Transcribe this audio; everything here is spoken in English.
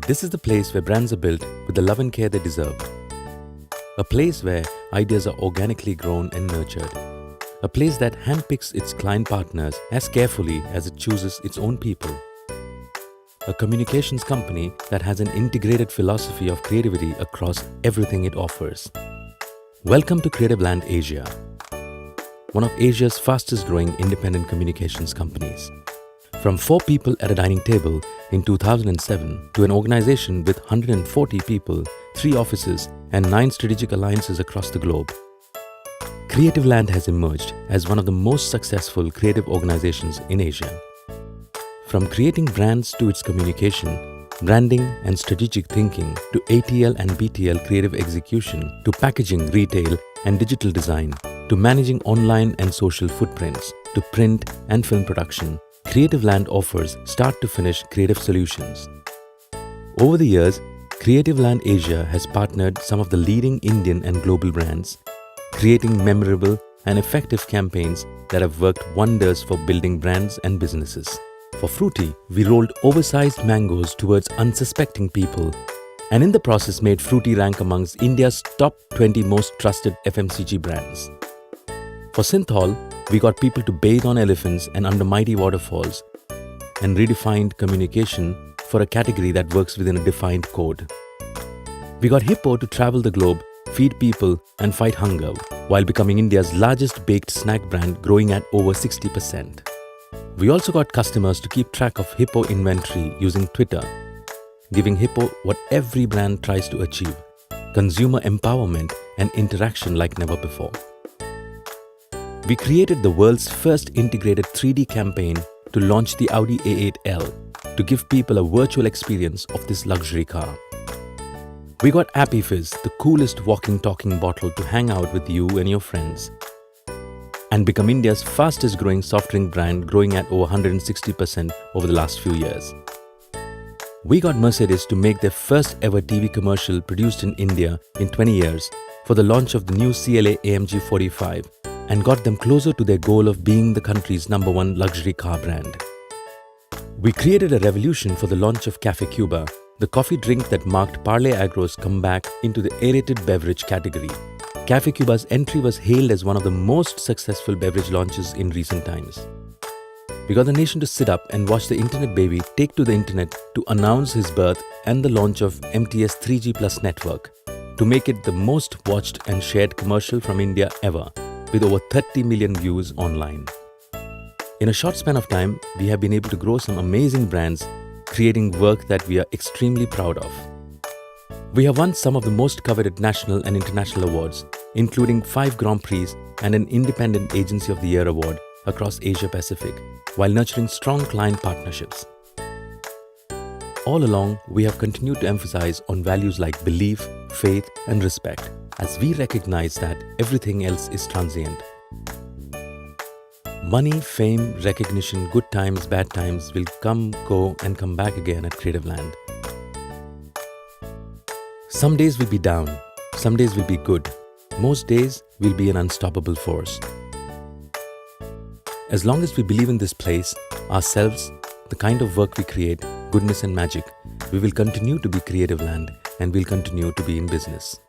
This is the place where brands are built with the love and care they deserve. A place where ideas are organically grown and nurtured. A place that handpicks its client partners as carefully as it chooses its own people. A communications company that has an integrated philosophy of creativity across everything it offers. Welcome to Creative Land Asia, one of Asia's fastest growing independent communications companies. From 4 people at a dining table in 2007 to an organization with 140 people, 3 offices and 9 strategic alliances across the globe, Creative Land has emerged as one of the most successful creative organizations in Asia. From creating brands to its communication, branding and strategic thinking to ATL and BTL creative execution to packaging, retail and digital design to managing online and social footprints to print and film production, Creative Land offers start-to-finish creative solutions. Over the years, Creative Land Asia has partnered some of the leading Indian and global brands, creating memorable and effective campaigns that have worked wonders for building brands and businesses. For Fruity, we rolled oversized mangoes towards unsuspecting people, and in the process made Fruity rank amongst India's top 20 most trusted FMCG brands. For Synthol, we got people to bathe on elephants and under mighty waterfalls, and redefined communication for a category that works within a defined code. We got Hippo to travel the globe, feed people and fight hunger, while becoming India's largest baked snack brand, growing at over 60%. We also got customers to keep track of Hippo inventory using Twitter, giving Hippo what every brand tries to achieve: consumer empowerment and interaction like never before. We created the world's first integrated 3D campaign to launch the Audi A8L to give people a virtual experience of this luxury car. We got Appy Fizz, the coolest walking talking bottle to hang out with you and your friends, and become India's fastest growing soft drink brand, growing at over 160% over the last few years. We got Mercedes to make their first ever TV commercial produced in India in 20 years for the launch of the new CLA AMG 45 and got them closer to their goal of being the country's #1 luxury car brand. We created a revolution for the launch of Cafe Cuba, the coffee drink that marked Parle Agro's comeback into the aerated beverage category. Cafe Cuba's entry was hailed as one of the most successful beverage launches in recent times. We got the nation to sit up and watch the internet baby take to the internet to announce his birth and the launch of MTS 3G Plus network to make it the most watched and shared commercial from India ever, with over 30 million views online. In a short span of time, we have been able to grow some amazing brands, creating work that we are extremely proud of. We have won some of the most coveted national and international awards, including 5 Grand Prix and an Independent Agency of the Year award across Asia Pacific, while nurturing strong client partnerships. All along, we have continued to emphasize on values like belief, faith, and respect, as we recognize that everything else is transient. Money, fame, recognition, good times, bad times will come, go, and come back again at Creative Land. Some days will be down, some days will be good. Most days will be an unstoppable force. As long as we believe in this place, ourselves, the kind of work we create, goodness and magic, we will continue to be Creative Land and we'll continue to be in business.